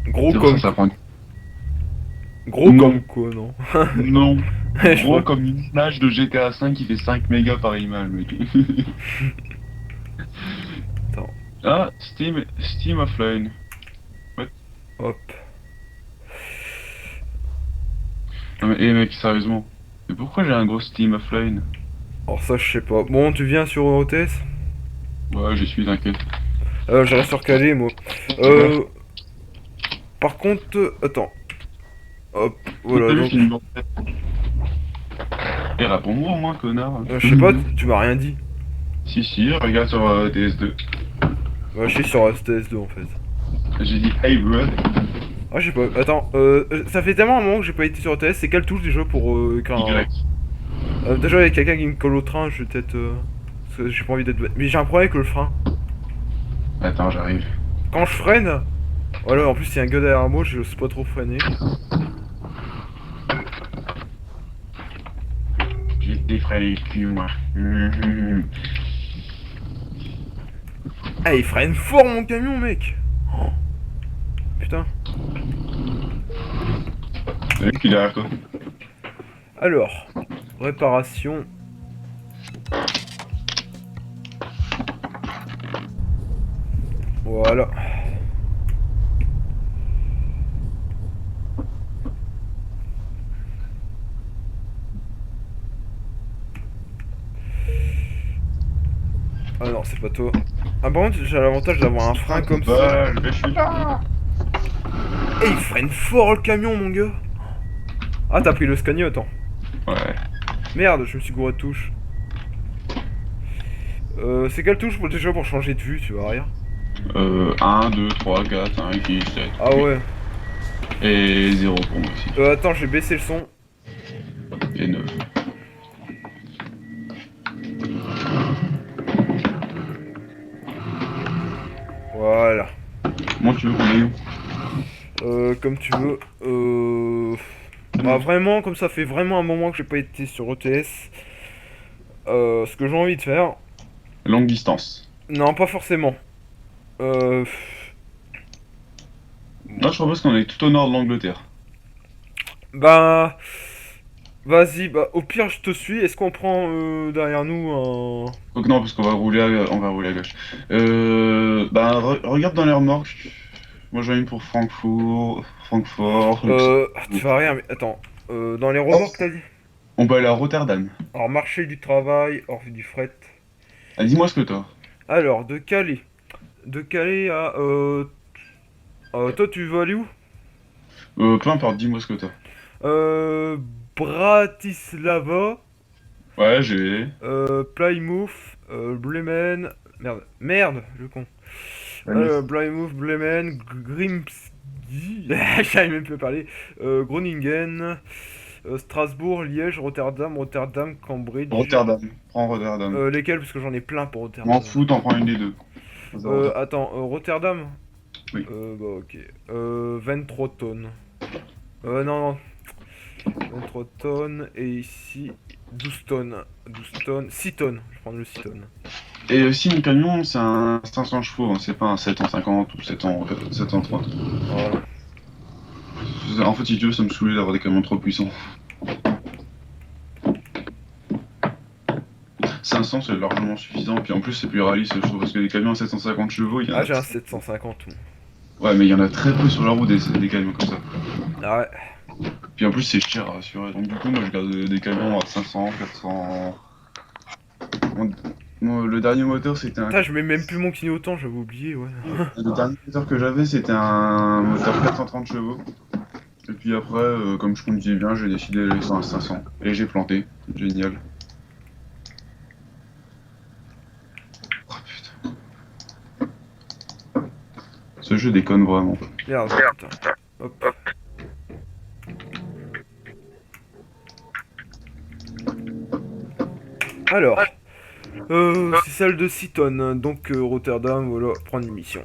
Gros C'est pour ça comme... que ça prend... Gros Non, comme quoi, non? non. Je Gros crois... comme une image de GTA 5 qui fait 5 mégas par image, mec. Attends, Ah, Steam offline. What? hop. Non mais, mec, sérieusement. Mais pourquoi j'ai un gros Steam offline? Alors ça, je sais pas. Bon, tu viens sur OTS? Ouais, j'y suis, t'inquiète. Je reste sur Calais, moi. Super. Euh... Par contre... Attends. Hop, T'as voilà, vu donc... film en fait. Et réponds-moi au moins, connard. je sais pas, tu m'as rien dit. Si, si, regarde sur DS2. Bah, je suis sur STS2, en fait. J'ai dit, hey, bro. Ah, je sais pas. Attends, ça fait tellement un moment que j'ai pas été sur OTS. C'est quelle touche, déjà, pour écrire un... Y. déjà, il y a quelqu'un qui me colle au train, je vais peut-être... Parce que j'ai pas envie d'être... Mais j'ai un problème avec le frein. Attends, j'arrive. Quand je freine... Voilà, en plus, il y a un gars derrière moi, je sais pas trop freiner. J'ai défrayé le cul, moi. Ah, il freine fort, mon camion, mec. Oh, putain. T'as vu qu'il est derrière toi? Alors, réparation. Voilà. Ah non, c'est pas toi. Ah, par contre, j'ai l'avantage d'avoir un frein comme ça. Je suis là. Et il freine fort, le camion, mon gars. Ah, t'as pris le Scania, attends. Ouais. Merde, je me suis gouré de touche. C'est quelle touche déjà pour changer de vue, tu vois rien. 1, 2, 3, 4, 5, 6, 7, Ah 8. ouais. Et 0 pour moi aussi. Attends, j'ai baissé le son. Et 9. Voilà. Moi, tu veux qu'on aille où? Comme tu veux. Bah vraiment, comme ça fait vraiment un moment que j'ai pas été sur ETS, ce que j'ai envie de faire... Longue distance. Non, pas forcément. Euh... Moi, je propose qu'on aille tout au nord de l'Angleterre. Bah... Vas-y, bah au pire je te suis. Est-ce qu'on prend derrière nous un... Donc non, parce on va rouler à gauche. Bah, regarde dans les remorques. Moi, j'ai une pour Francfort, Tu vas rien, mais attends. Dans les Oh, remorques, t'as dit? on peut aller à Rotterdam. Alors, marché du travail, hors du fret. Ah, dis-moi ce que t'as. Alors, de Calais. De Calais à... toi, tu veux aller où? Peu importe, dis-moi ce que t'as. Euh... Bratislava, Ouais, j'ai. Plymouth, Bremen... Merde, merde, le con. Plymouth, Bremen, Grimsby... J'arrive même plus à parler. Groningen, Strasbourg, Liège, Rotterdam, Cambridge... Rotterdam. Prends Rotterdam. Lesquels? Parce que j'en ai plein pour M'en Rotterdam. fous, t'en prends une des deux. Rotterdam. Attends, Rotterdam? Oui. Bah ok. 23 tonnes. Non, non. 23 tonnes. Et ici, 12 tonnes. 12 tonnes. 6 tonnes. Je prends le 6 tonnes. Et aussi, mon camion, c'est un 500 chevaux, hein, c'est pas un 750 ou 730. Voilà. En fait, si tu veux, ça me saoulait d'avoir des camions trop puissants. 500, c'est largement suffisant, puis en plus, c'est plus réaliste, je trouve, parce que les camions à 750 chevaux, il y en Ah, a. j'ai un 750. Ouais, mais il y en a très peu sur la route des camions comme ça. Ah ouais. Puis en plus, c'est cher à assurer. Donc, du coup, moi, je garde des camions à 500, 400. Le dernier moteur, c'était un. Putain, je mets même plus mon clignotant, j'avais oublié, ouais. Le dernier moteur que j'avais, c'était un moteur 430 chevaux. Et puis après, comme je conduisais bien, j'ai décidé de laisser un 500. Et j'ai planté. Génial. Oh putain. Ce jeu déconne vraiment. Merde, putain. Hop. Alors, c'est celle de 6 tonnes. Donc, Rotterdam, voilà, prendre une mission.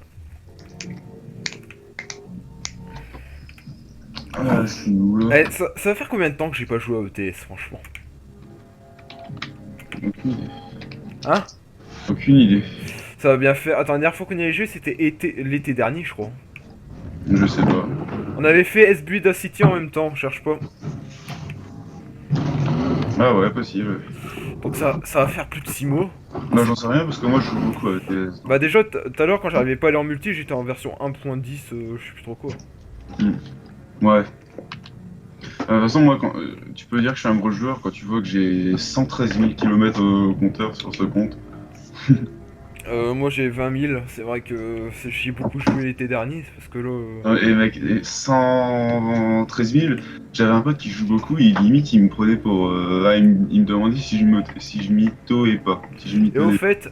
Ah, je suis où là? Ça va faire combien de temps que j'ai pas joué à ETS, franchement? Aucune idée. Hein? Aucune idée. Ça va bien faire. Attends, la dernière fois qu'on y avait joué, c'était l'été dernier, je crois. Je sais pas. On avait fait SB City en même temps, cherche pas. Ah ouais, possible. Donc ça va faire plus de 6 mois. Bah j'en sais rien parce que moi je joue beaucoup avec les... Bah déjà, tout à l'heure quand j'arrivais pas à aller en multi, j'étais en version 1.10, je sais plus trop quoi. Ouais. De toute façon, moi, tu peux dire que je suis un gros joueur quand tu vois que j'ai 113 000 km au compteur sur ce compte. Moi j'ai 20 000, c'est vrai que j'ai beaucoup joué l'été dernier, c'est parce que là... Et mec, 113 000, j'avais un pote qui joue beaucoup, et limite il me prenait pour... il me demandait si je mytho et pas. Si je Et mytho au et... fait,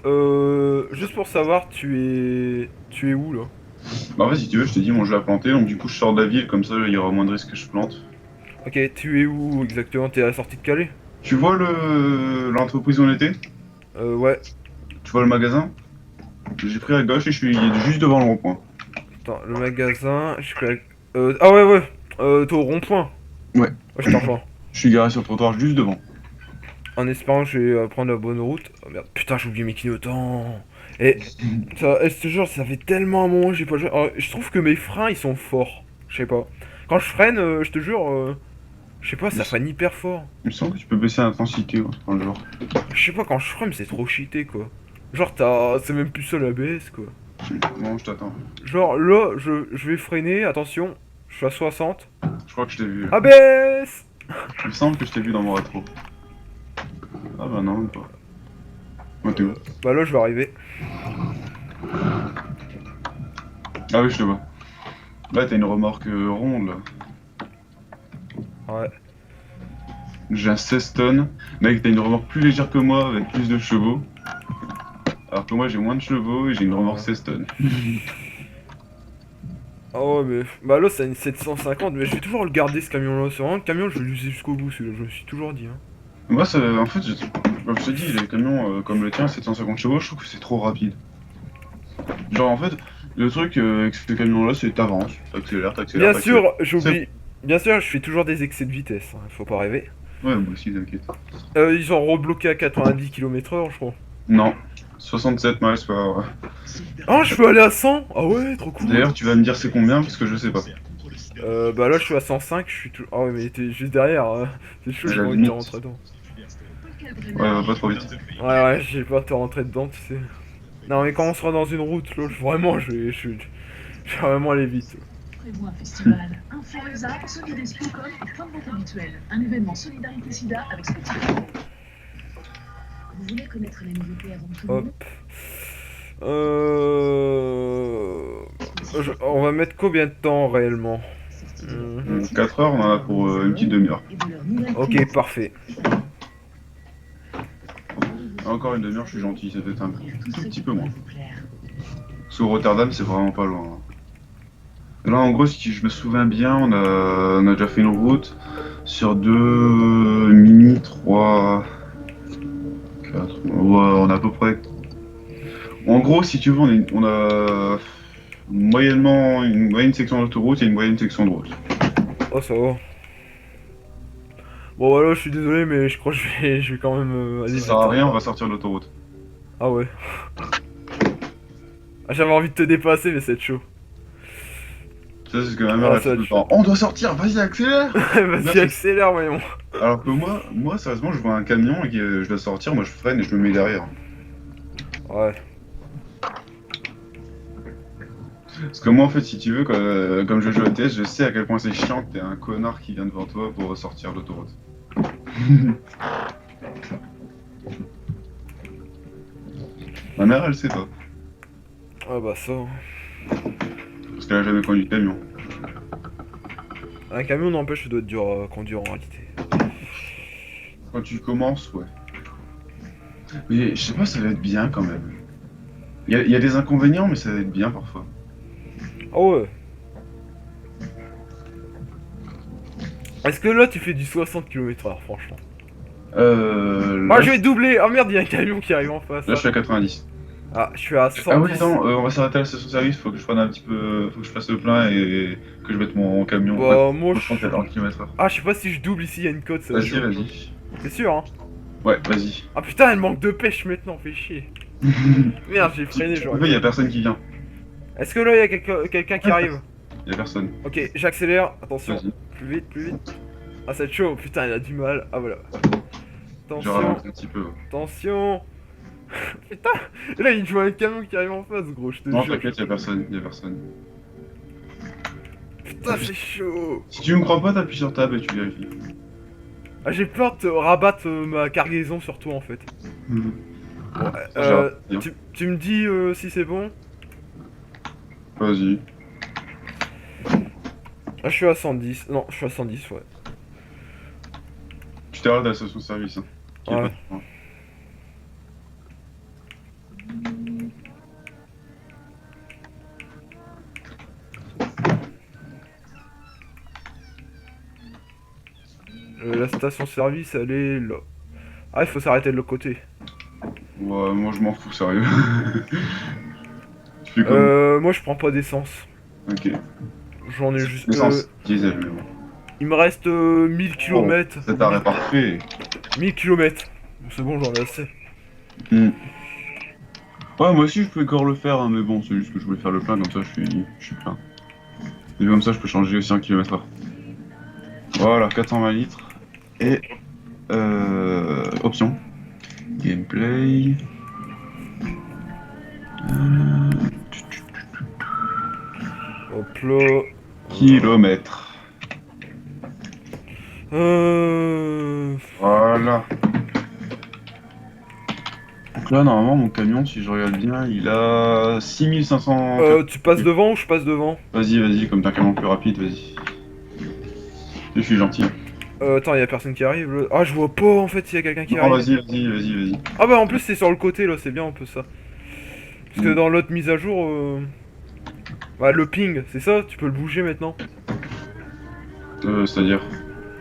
juste pour savoir, tu es où là? Bah en fait, si tu veux, je te dis, mon jeu a planté, donc du coup je sors de la ville, comme ça il y aura moins de risques que je plante. Ok, tu es où exactement? T'es à la sortie de Calais? Tu vois l'entreprise où on était? Ouais. Tu vois le magasin? J'ai pris à gauche et il est juste devant le rond-point. Attends, le magasin, je suis... ah ouais, ouais, t'es au rond-point. Ouais. Ouais, je t'en rejoins. Je suis garé sur le trottoir juste devant. En espérant que je vais prendre la bonne route. Oh merde, putain, j'ai oublié mes clignotants. Et ça, je te jure, ça fait tellement un moment que j'ai pas joué. Alors, je trouve que mes freins, ils sont forts. Je sais pas. Quand je freine, je te jure, je sais pas, ça freine hyper fort. Il me semble que tu peux baisser l'intensité ouais, dans le genre. Je sais pas, quand je freine, c'est trop cheaté, quoi. Genre, c'est même plus seul ABS, quoi. Bon, je t'attends. Genre, là, je vais freiner, attention, je suis à 60. Je crois que je t'ai vu. ABS. Il me semble que je t'ai vu dans mon rétro. Ah bah non, même pas. Ouais, t'es où? Bah là, je vais arriver. Ah oui, je te vois. Là, t'as une remorque ronde, là. Ouais. J'ai un 16 tonnes. Mec, t'as une remorque plus légère que moi, avec plus de chevaux. Alors que moi, j'ai moins de chevaux et j'ai une remorque 16 tonnes. Ah ouais, mais... Bah là, c'est une 750, mais je vais toujours le garder, ce camion-là. C'est vraiment le camion, je vais l'user jusqu'au bout, celui-là. Je me suis toujours dit, hein. Moi, en fait, comme je te dis, les camions comme le tien, 750 chevaux, je trouve que c'est trop rapide. Genre, en fait, le truc avec ce camion-là, c'est t'avances, t'accélères, Bien t'accélères. sûr, j'oublie... Bien sûr, je fais toujours des excès de vitesse, hein, faut pas rêver. Ouais, moi aussi, t'inquiète. Ils ont rebloqué à 90 km/h, je crois. Non, 67 miles par heure. Ah, je peux aller à 100? Ah ouais, trop cool. D'ailleurs, tu vas me dire c'est combien, parce que je sais pas. Bah là, je suis à 105, je suis tout... Ah ouais, mais t'es juste derrière, hein. C'est chaud, À j'ai la pas envie de te limite. rentrer dedans. Ouais, va pas trop vite. Ouais, j'ai peur de te rentrer dedans, tu sais. Non, mais quand on sera dans une route, là, vraiment, je vais vraiment aller vite. Offrez-vous un festival Influenza, Solides.com et plein de ventes habituelles. Un événement Solidarité Sida avec Spotify. Vous voulez connaître les nouveautés avant tout le monde? Hop. On va mettre combien de temps réellement? 4 heures, on en a pour une petite demi-heure. Ok, parfait. Encore une demi-heure, je suis gentil, ça peut être un tout petit peu moins. Sous Rotterdam, c'est vraiment pas loin. Là, en gros, si je me souviens bien, on a déjà fait une route sur 2 Mini, 3, 4. Ouais, on a à peu près. En gros, si tu veux, on a une moyenne section d'autoroute et une moyenne section de route. Oh, ça va. Bon, voilà, je suis désolé, mais je crois que je vais quand même aller Ça vite, sert à hein. rien, on va sortir de l'autoroute. Ah ouais. Ah, j'avais envie de te dépasser, mais c'est chaud. Ça, c'est ce que ma mère Ah, a ça fait va tout le être temps. On doit sortir, vas-y, accélère! Vas-y, accélère, voyons. Alors que moi, sérieusement, je vois un camion et que je dois sortir, moi je freine et je me mets derrière. Ouais. Parce que moi, en fait, si tu veux, comme je joue à TS, je sais à quel point c'est chiant que t'es un connard qui vient devant toi pour ressortir de l'autoroute. Ma mère, elle sait pas. Ah bah ça. Parce qu'elle a jamais conduit de camion. Un camion n'empêche, ça doit être dur à conduire en réalité. Quand tu commences, ouais. Mais je sais pas, ça va être bien quand même. Il y a des inconvénients, mais ça va être bien parfois. Ah ouais. Est-ce que là tu fais du 60 km/h, franchement? Là, Ah, je vais doubler! Ah merde, il y a un camion qui arrive en face. là, je suis à 90. Ah, je suis à 110. Ah oui, attends, on va s'arrêter à la station-service, faut que je prenne un petit peu. Faut que je fasse le plein et que je mette mon camion. Bah, moi, je pense qu'à 40 km/h. Ah, je sais pas si je double ici, il y a une côte, ça va être Vas-y, chaud. vas-y. C'est sûr, hein? Ouais, vas-y. Ah putain, elle manque de pêche maintenant, fait chier. Merde, j'ai freiné, Tu genre. peux, y a personne qui vient. Est-ce que là, il y a quelqu'un qui arrive? Y'a personne. Ok, j'accélère. Attention. Vas-y. Plus vite, plus vite. Ah, c'est chaud. Putain, il a du mal. Ah, voilà. Je Attention. ralenti un petit peu. Attention. Putain. Là, il joue un camion qui arrive en face, gros. Je te Non, jure. t'inquiète, y'a personne. Y'a personne. Putain, c'est chaud. Si tu me crois pas, t'appuies sur tab et tu vérifies. Ah, j'ai peur de te rabattre ma cargaison sur toi, en fait. Bon, Ça, j'ai raté, hein. tu me dis si c'est bon. Vas-y. Ah, je suis à 110. Non, je suis à 110, ouais. Tu t'arrêtes à la station-service. Hein. Qu'il y ait Ouais. pas de point. La station-service, elle est là. Ah, il faut s'arrêter de l'autre côté. Ouais, moi je m'en fous, sérieux. Tu fais comme. Moi, je prends pas d'essence. Ok. J'en ai juste... Essence, diesel, mais bon. il me reste 1000 km. Cet arrêt parfait. 1000 km. C'est bon, j'en ai assez. Hmm. Ouais, moi aussi je peux encore le faire, hein, mais bon, c'est juste que je voulais faire le plein, comme ça je suis plein. Et comme ça je peux changer aussi en km/h. Voilà, 420 litres. Et option. Gameplay. Hop là. Kilomètres. Voilà. Donc là, normalement, mon camion, si je regarde bien, il a 6500. Tu passes devant ou je passe devant? Vas-y, comme t'as un camion plus rapide, vas-y. Je suis gentil. Attends, y'a personne qui arrive là. Ah, je vois pas en fait s'il y a quelqu'un qui Non, arrive. vas-y. Ah bah en plus c'est sur le côté là, c'est bien un peu ça. Parce que dans l'autre mise à jour, bah le ping, c'est ça, tu peux le bouger maintenant. C'est-à-dire.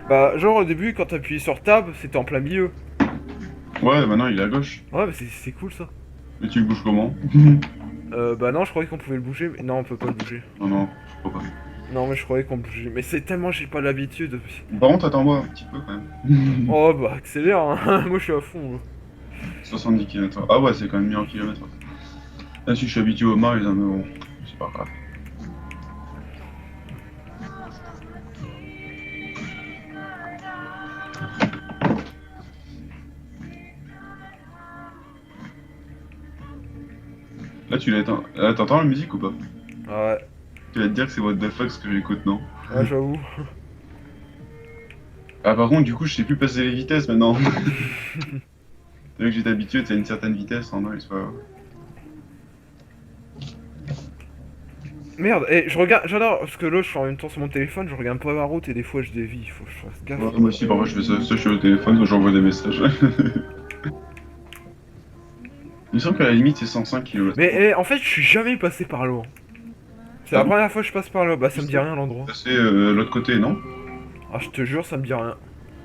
Bah genre au début quand t'appuyais sur tab, c'était en plein milieu. Ouais, maintenant il est à gauche. Ouais, bah c'est cool ça. Mais tu le bouges comment? Bah non, je croyais qu'on pouvait le bouger, mais non on peut pas le bouger. Non, je crois pas. Non mais je croyais qu'on bougeait, mais c'est tellement j'ai pas l'habitude. Par contre, attends-moi un petit peu quand même. Oh bah accélère, hein. Moi je suis à fond. 70 km/h. Ah ouais, c'est quand même mis en kilomètres. Là, si je suis habitué au miles, hein, mais bon, c'est pas grave. Là, t'entends la musique ou pas? Ouais, Tu vas te dire que c'est what the fuck ce que j'écoute, non? ouais j'avoue. Ah, par contre, du coup, je sais plus passer les vitesses maintenant. C'est vrai que j'étais habitué, t'as une certaine vitesse en miles, c'est pas grave. Merde, et je regarde, j'adore, parce que là je suis en même temps sur mon téléphone, je regarde pas ma route et des fois je dévie, il faut que je fasse gaffe. Ouais, moi aussi, parfois je fais ça, soit je suis au téléphone, soit j'envoie des messages. Il me semble qu'à la limite c'est 105 km. Mais en fait je suis jamais passé par là. C'est la Ah bon première fois que je passe par là, bah ça me dit rien l'endroit. Passer l'autre côté, non? Ah je te jure ça me dit rien.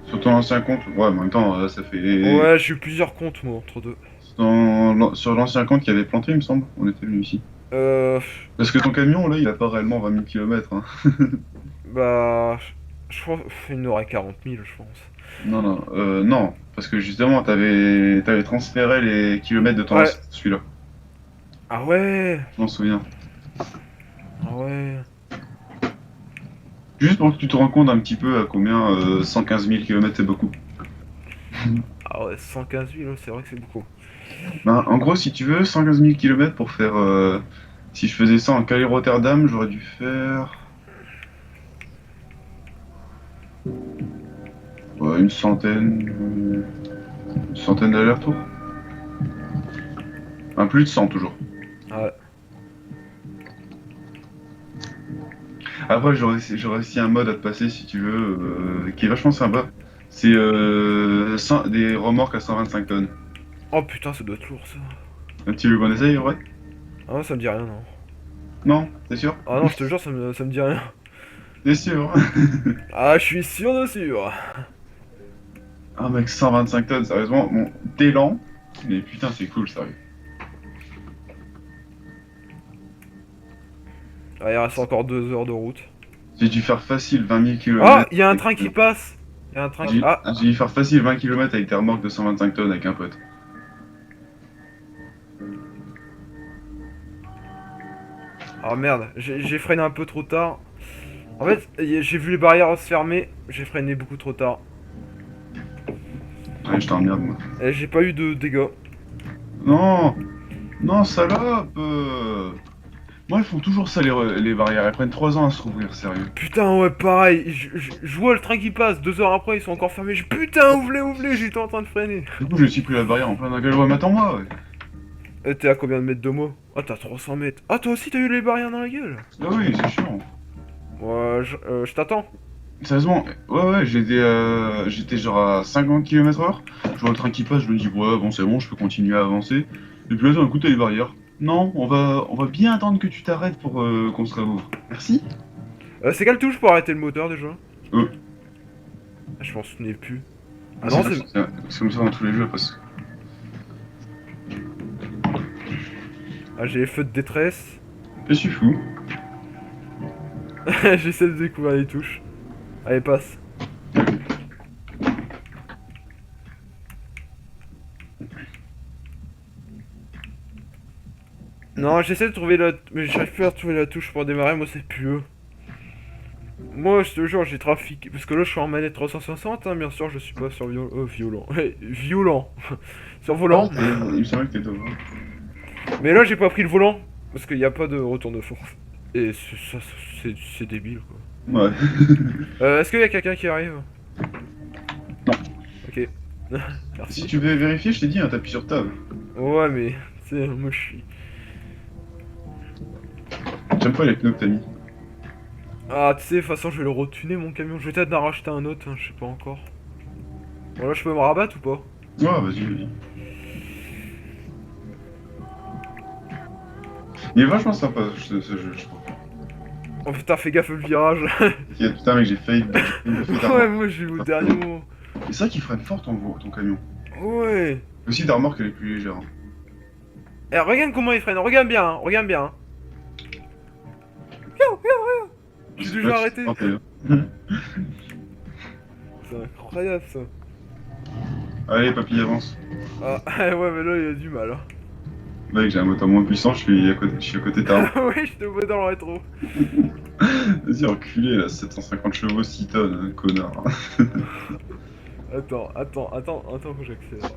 Sur ton ancien compte? Ouais, mais en même temps, ça fait. Ouais j'ai eu plusieurs comptes moi entre deux. Sur l'ancien compte qui avait planté, il me semble, on était venu ici. Euh... Parce que ton camion, là, il a pas réellement 20 000 km. Hein. Bah... Je crois il y en aurait 40 000 je pense. Non, parce que justement, t'avais transféré les kilomètres de ton Ouais. ancien, celui-là. Ah ouais. Je m'en souviens. Ah ouais. Juste pour que tu te rends compte un petit peu à combien 115 000 km c'est beaucoup. Ah ouais 115 000 c'est vrai que c'est beaucoup. Ben, en gros, si tu veux, 115 000 km pour faire. Si je faisais ça en Calais-Rotterdam, j'aurais dû faire. Ouais, une centaine. Une centaine d'allers-retours. Plus de 100 toujours. Ah ouais. Après, j'aurais aussi un mode à te passer si tu veux, qui est vachement sympa. C'est des remorques à 125 tonnes. Oh putain ça doit être lourd ça. Tu veux qu'on essaye, en vrai? Ah ça me dit rien non. Non, t'es sûr? Ah non je te jure ça me dit rien. T'es sûr? Ah je suis sûr de sûr. Ah mec, 125 tonnes, sérieusement, bon, t'es lent, mais putain c'est cool, sérieux. Ah il reste encore 2 heures de route. J'ai dû faire facile 20 000 km. Ah il y a un train qui passe. Il y a un train qui... Ah J'ai dû faire facile 20 km avec des remorques de 125 tonnes avec un pote. Ah merde, j'ai freiné un peu trop tard. En fait, j'ai vu les barrières se fermer, j'ai freiné beaucoup trop tard. Ouais, je t'emmerde, moi. Et j'ai pas eu de dégâts. Non! Non, salope! Moi, ils font toujours ça, les barrières. Elles prennent 3 ans à se rouvrir, sérieux. Putain, ouais, pareil. Je vois le train qui passe, 2 heures après, ils sont encore fermés. Putain, ouvrez, j'étais en train de freiner. Du coup, je me suis pris la barrière en plein dans la gueule. Ouais, mais attends-moi, ouais. T'es à combien de mètres de moi? Ah, t'as 300 mètres. Ah, toi aussi, t'as eu les barrières dans la gueule? Ah oui, c'est chiant. Ouais, je t'attends. Sérieusement, ouais, j'étais genre à 50 km/h. Je vois le train qui passe, je me dis, ouais, bon, c'est bon, je peux continuer à avancer. Et puis là, d'un coup, t'as les barrières. Non, on va bien attendre que tu t'arrêtes pour qu'on se réouvre. Merci. C'est quelle touche pour arrêter le moteur déjà? Euh. Je m'en souvenais plus. Ah Ah, non, c'est comme ça dans tous les jeux, parce que. Ah, j'ai les feux de détresse. Je suis fou. J'essaie de découvrir les touches. Allez, passe. Non, j'essaie de trouver la... Mais j'arrive plus à trouver la touche pour démarrer, moi c'est plus eux. Moi, je te jure, j'ai trafiqué... Parce que là, je suis en manette 360, hein, bien sûr, je suis pas sur violent. Violent. Sur volant. Il me semblait que t'étais au volant. Mais là, j'ai pas pris le volant. Parce qu'il n'y a pas de retour de force. Et ça, c'est débile, quoi. Ouais. Est-ce qu'il y a quelqu'un qui arrive? Non. Ok. Si Merci. tu veux vérifier, je t'ai dit, hein, t'appuies sur table. Ouais, mais... Tu sais, moi, je suis... J'aime pas les pneus que t'as mis. Ah, tu sais, de toute façon, je vais le retuner, mon camion. Je vais peut-être en racheter un autre, hein, je sais pas encore. Bon, là, je peux me rabattre ou pas? Ouais, vas-y. Il est vachement sympa ce jeu, je trouve. Oh putain, fais gaffe le virage. Putain, mec, j'ai failli. Ouais, moi, j'ai eu au dernier moment. C'est ça qui freine fort ton camion. Ouais. Aussi, ta remorque, elle est plus légère. Eh, regarde comment il freine, regarde bien, hein, regarde bien. J'ai déjà arrêté. C'est incroyable, ça. Allez, papy, avance. Ah, ouais, mais là, il a du mal, hein. Mec, j'ai un moteur moins puissant, je suis à côté de ta roue. Oui, je te vois dans le rétro. Vas-y, enculé, là, 750 chevaux, 6 tonnes, hein, connard. Attends, que j'accélère.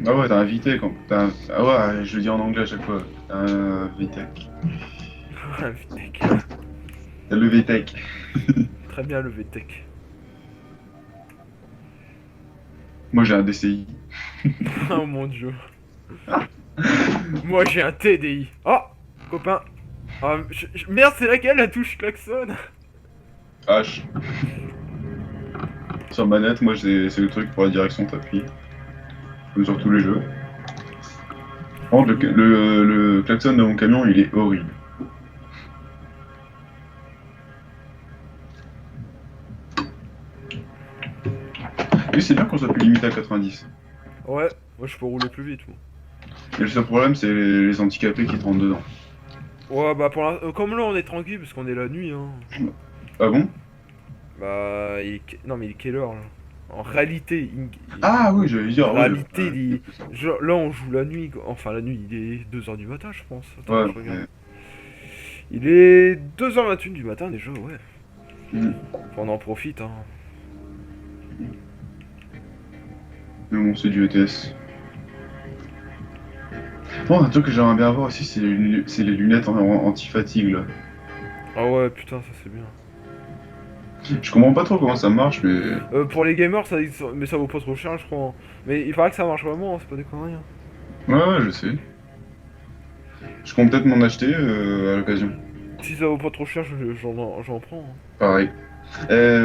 Ah ouais, t'as un VTEC. Ah ouais, je le dis en anglais à chaque fois. T'as un VTEC. Un VTEC. T'as le VTEC. Très bien, le VTEC. Moi, j'ai un DCI. Oh mon dieu. Moi, j'ai un TDI. Oh, copain. Ah, merde, c'est laquelle la touche klaxon? H. Sur manette, moi, c'est le truc pour la direction, t'appuies. Comme sur tous les jeux. Par contre, le klaxon de mon camion, il est horrible. Et c'est bien qu'on soit plus limité à 90. Ouais, moi je peux rouler plus vite, moi. Et le seul problème, c'est les handicapés qui te rentrent dedans. Ouais, bah comme là on est tranquille parce qu'on est la nuit, hein. Ah bon? Bah, non mais il est quelle heure là? En réalité, Ah oui, j'allais dire. en ouais, réalité, genre, là on joue la nuit, quoi. Enfin la nuit, il est 2h du matin, je pense. Attends, Ouais, je regarde. Il est 2h21 du matin déjà, ouais. Mm. Enfin, on en profite, hein. Mais bon, c'est du ETS. Bon, un truc que j'aimerais bien avoir aussi, c'est les lunettes anti-fatigue, là. Ah ouais, putain, ça c'est bien. Je comprends pas trop comment ça marche, mais... Pour les gamers, mais ça vaut pas trop cher, je crois. Hein. Mais il paraît que ça marche vraiment, hein, c'est pas des conneries. Hein. Ouais, je sais. Je compte peut-être m'en acheter à l'occasion. Si ça vaut pas trop cher, j'en prends. Hein. Pareil.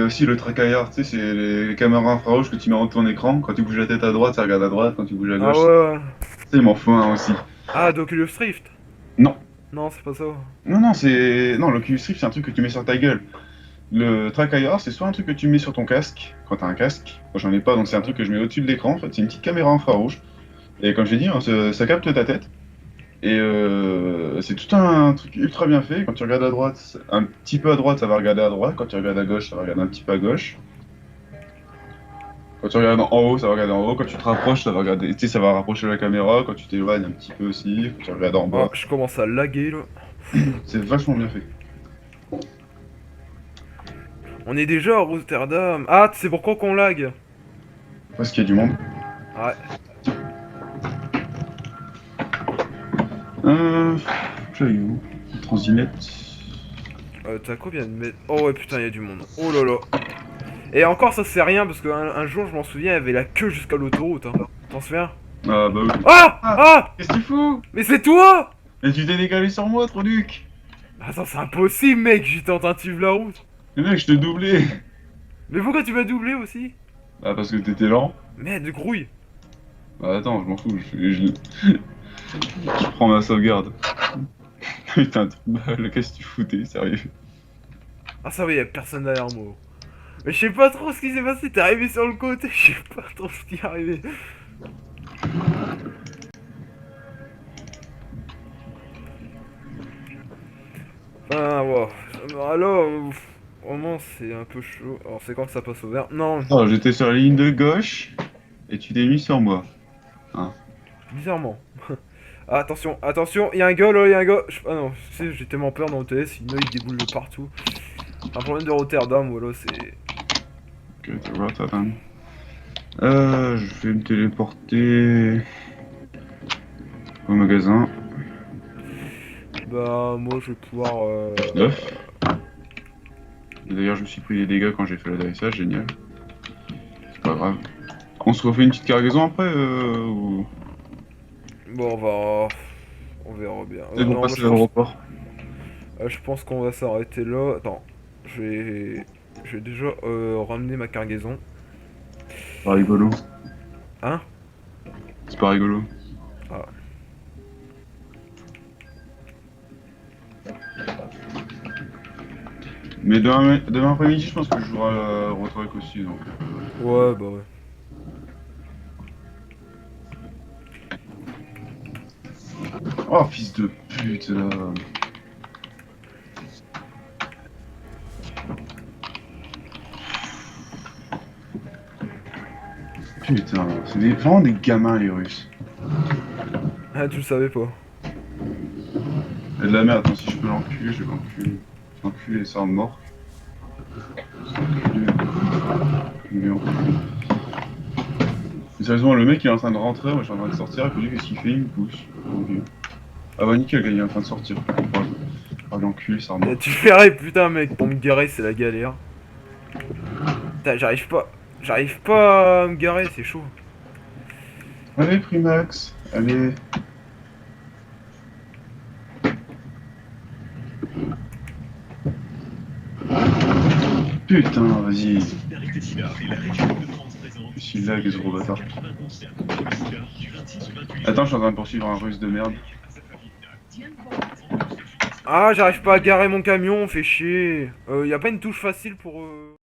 Aussi le track IR, tu sais, c'est les caméras infrarouges que tu mets en ton écran. Quand tu bouges la tête à droite, ça regarde à droite. Quand tu bouges à Ah gauche, ouais. tu sais, il m'en faut un aussi. Ah, d'Oculus Rift? Non. Non, c'est pas ça. Non, c'est... Non, l'Oculus Rift, c'est un truc que tu mets sur ta gueule. Le track IR, c'est soit un truc que tu mets sur ton casque, quand t'as un casque. Moi, j'en ai pas, donc c'est un truc que je mets au-dessus de l'écran. En fait, c'est une petite caméra infrarouge. Et comme j'ai dit, hein, ça capte ta tête. Et c'est tout un truc ultra bien fait. Quand tu regardes à droite, un petit peu à droite, ça va regarder à droite. Quand tu regardes à gauche, ça va regarder un petit peu à gauche. Quand tu regardes en haut, ça va regarder en haut. Quand tu te rapproches, ça va regarder. Tu sais, ça va rapprocher la caméra. Quand tu t'éloignes un petit peu aussi. Quand tu regardes en bas. Ah, je commence à laguer là. C'est vachement bien fait. On est déjà à Rotterdam. Ah, c'est pourquoi qu'on lag. Parce qu'il y a du monde. Ouais. J'allais où? Transinette. T'as combien de mètres? Oh ouais, putain, il y a du monde. Oh là là. Et encore, ça c'est rien, parce qu'un jour, je m'en souviens, il y avait la queue jusqu'à l'autoroute. Hein. T'en souviens? Ah bah oui. Ah! Ah! Qu'est-ce que tu fous? Mais c'est toi! Et tu t'es décalé sur moi, trop duc! Attends, c'est impossible, mec, j'étais en train de suivre la route. Le mec, je te doublé! Mais pourquoi tu m'as doublé aussi? Ah, parce que t'étais lent. Merde, grouille. Bah attends, je m'en fous, je prends ma sauvegarde. Putain, qu'est-ce que tu foutais, sérieux? Ah ça va, y'a personne derrière moi. Mais je sais pas trop ce qui s'est passé, t'es arrivé sur le côté, je sais pas trop ce qui est arrivé. Ah wow. Alors, vraiment c'est un peu chaud. Alors c'est quand que ça passe au vert? Non, Oh, j'étais sur la ligne de gauche, et tu t'es mis sur moi. bizarrement. Ah, attention, attention, y'a un gars là, y'a un gars. Ah non, tu sais, j'ai tellement peur dans le TS, sinon il déboule de partout. Un problème de Rotterdam, voilà, c'est... Ok, tu vois, t'attends. Je vais me téléporter au magasin. Bah, moi je vais pouvoir... 9. D'ailleurs, je me suis pris des dégâts quand j'ai fait l'atterrissage, génial. C'est pas grave. On se refait une petite cargaison après ou... Bon, on verra bien. C'est pour Non, passer moi, à l'aéroport. je pense qu'on va s'arrêter là. Attends, je vais déjà ramener ma cargaison. C'est pas rigolo. Hein? C'est pas rigolo. Ah. Mais demain après-midi, je pense que je jouerai à Rotorek aussi, donc... Ouais, bah ouais. Oh, fils de pute, là. Putain, c'est vraiment des gamins, les Russes. Ah, tu le savais pas. Et de la merde, attends, si je peux l'enculer, je vais l'enculer. L'enculer, ça en mort. Mais sérieusement, le mec il est en train de rentrer, moi je suis en train de sortir, et puis lui qu'est-ce qu'il fait? Il me pousse. Ok. Ah bah nickel, le gars il est en train de sortir. Ah l'enculé, ça remonte. Tu ferais, putain, mec, pour me garer, c'est la galère. Putain, j'arrive pas à me garer, c'est chaud. Allez, Primax, allez. Putain, vas-y. Je suis lag, ce gros bâtard. Attends, je suis en train de poursuivre un russe de merde. Ah, j'arrive pas à garer mon camion, fait chier. Y a pas une touche facile pour...